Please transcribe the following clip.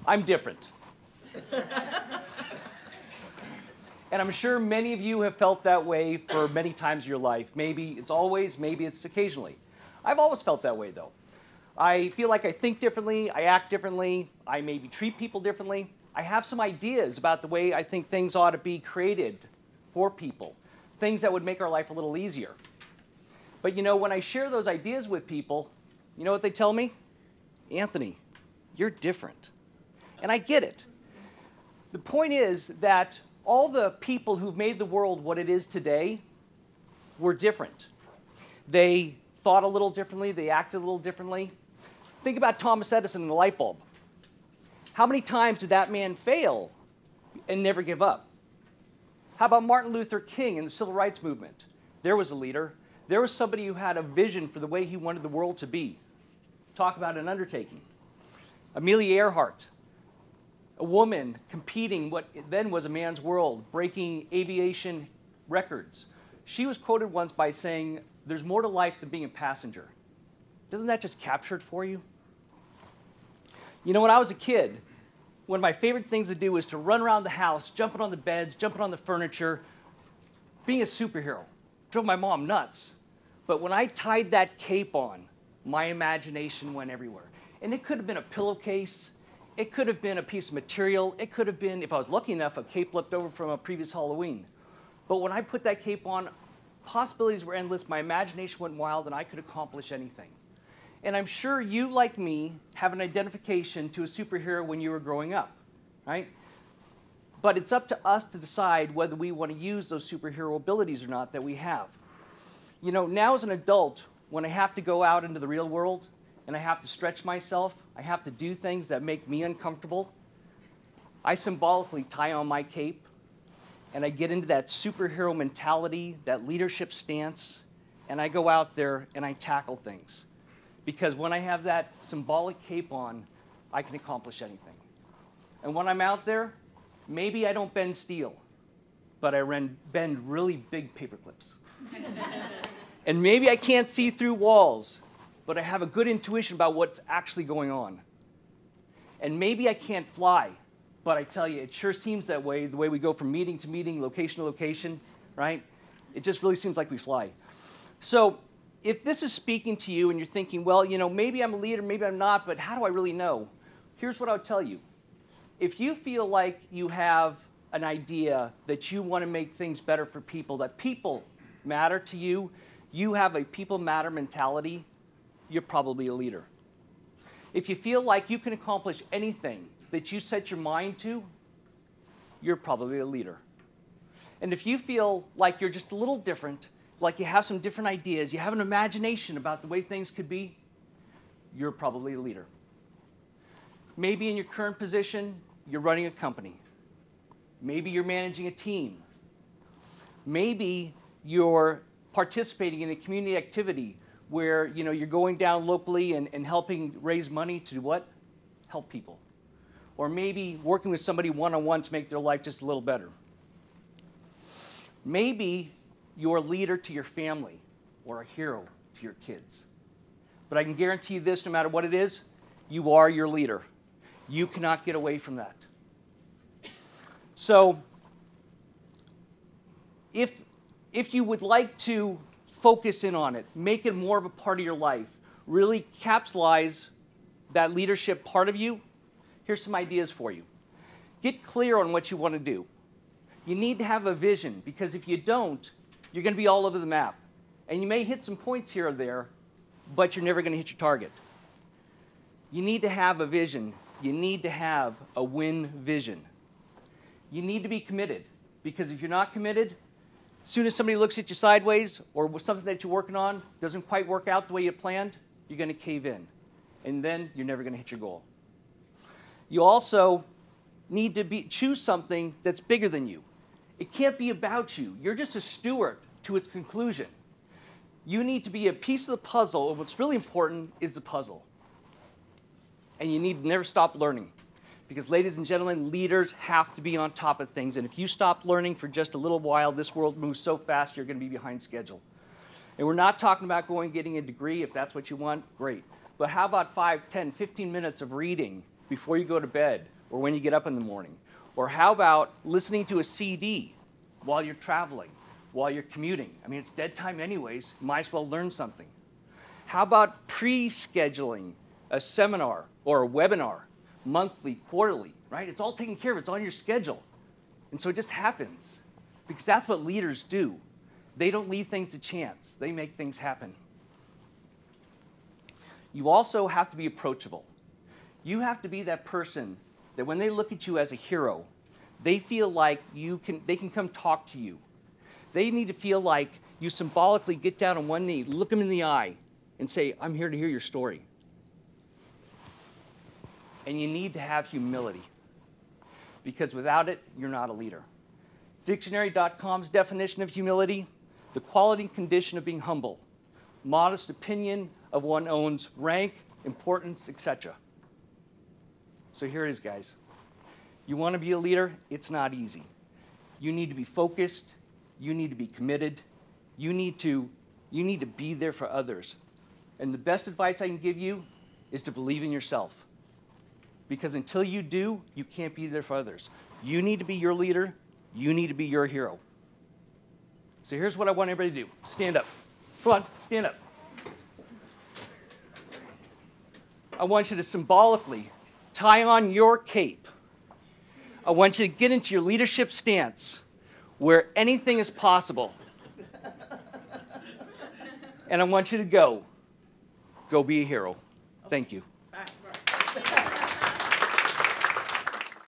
I'm different. And I'm sure many of you have felt that way for many times in your life. Maybe it's always, maybe it's occasionally. I've always felt that way, though. I feel like I think differently, I act differently, I maybe treat people differently. I have some ideas about the way I think things ought to be created for people, things that would make our life a little easier. But you know, when I share those ideas with people, you know what they tell me? Anthony, you're different. And I get it. The point is that all the people who've made the world what it is today were different. They thought a little differently, they acted a little differently. Think about Thomas Edison and the light bulb. How many times did that man fail and never give up? How about Martin Luther King and the Civil Rights Movement? There was a leader. There was somebody who had a vision for the way he wanted the world to be. Talk about an undertaking. Amelia Earhart, a woman competing what then was a man's world, breaking aviation records. She was quoted once by saying, "There's more to life than being a passenger." Doesn't that just capture it for you? You know, when I was a kid, one of my favorite things to do was to run around the house, jumping on the beds, jumping on the furniture, being a superhero. Drove my mom nuts. But when I tied that cape on, my imagination went everywhere. And it could have been a pillowcase. It could have been a piece of material. It could have been, if I was lucky enough, a cape left over from a previous Halloween. But when I put that cape on, possibilities were endless. My imagination went wild, and I could accomplish anything. And I'm sure you, like me, have an identification to a superhero when you were growing up, right? But it's up to us to decide whether we want to use those superhero abilities or not that we have. You know, now as an adult, when I have to go out into the real world and I have to stretch myself, I have to do things that make me uncomfortable, I symbolically tie on my cape and I get into that superhero mentality, that leadership stance, and I go out there and I tackle things. Because when I have that symbolic cape on, I can accomplish anything. And when I'm out there, maybe I don't bend steel, but I bend really big paper clips. And maybe I can't see through walls, but I have a good intuition about what's actually going on. And maybe I can't fly, but I tell you, it sure seems that way, the way we go from meeting to meeting, location to location, right? It just really seems like we fly. So if this is speaking to you and you're thinking, well, you know, maybe I'm a leader, maybe I'm not, but how do I really know? Here's what I would tell you. If you feel like you have an idea that you want to make things better for people, that people matter to you, you have a people matter mentality, you're probably a leader. If you feel like you can accomplish anything that you set your mind to, you're probably a leader. And if you feel like you're just a little different, like you have some different ideas, you have an imagination about the way things could be, you're probably a leader. Maybe in your current position, you're running a company. Maybe you're managing a team. Maybe you're participating in a community activity where you're going down locally and helping raise money to do what? Help people. Or maybe working with somebody one-on-one to make their life just a little better. Maybe you're a leader to your family or a hero to your kids. But I can guarantee you this, no matter what it is, you are your leader. You cannot get away from that. So if you would like to focus in on it, make it more of a part of your life, really capsulize that leadership part of you, here's some ideas for you. Get clear on what you want to do. You need to have a vision, because if you don't, you're going to be all over the map. And you may hit some points here or there, but you're never going to hit your target. You need to have a vision. You need to have a win vision. You need to be committed, because if you're not committed, as soon as somebody looks at you sideways or with something that you're working on doesn't quite work out the way you planned, you're going to cave in. And then you're never going to hit your goal. You also need to choose something that's bigger than you. It can't be about you. You're just a steward to its conclusion. You need to be a piece of the puzzle, and what's really important is the puzzle. And you need to never stop learning. Because, ladies and gentlemen, leaders have to be on top of things. And if you stop learning for just a little while, this world moves so fast, you're going to be behind schedule. And we're not talking about going and getting a degree. If that's what you want, great. But how about 5, 10, 15 minutes of reading before you go to bed, or when you get up in the morning? Or how about listening to a CD while you're traveling, while you're commuting? I mean, it's dead time anyways. You might as well learn something. How about pre-scheduling a seminar or a webinar, monthly, quarterly, right? It's all taken care of. It's on your schedule. And so it just happens because that's what leaders do. They don't leave things to chance. They make things happen. You also have to be approachable. You have to be that person that when they look at you as a hero, they feel like they can come talk to you. They need to feel like you symbolically get down on one knee, look them in the eye, and say, I'm here to hear your story. And you need to have humility, because without it, you're not a leader. Dictionary.com's definition of humility: the quality and condition of being humble, modest opinion of one's own rank, importance, etc. So here it is, guys. You want to be a leader? It's not easy. You need to be focused. You need to be committed. You need to be there for others. And the best advice I can give you is to believe in yourself. Because until you do, you can't be there for others. You need to be your leader. You need to be your hero. So here's what I want everybody to do. Stand up. Come on, stand up. I want you to symbolically tie on your cape. I want you to get into your leadership stance where anything is possible. And I want you to go be a hero. Thank you.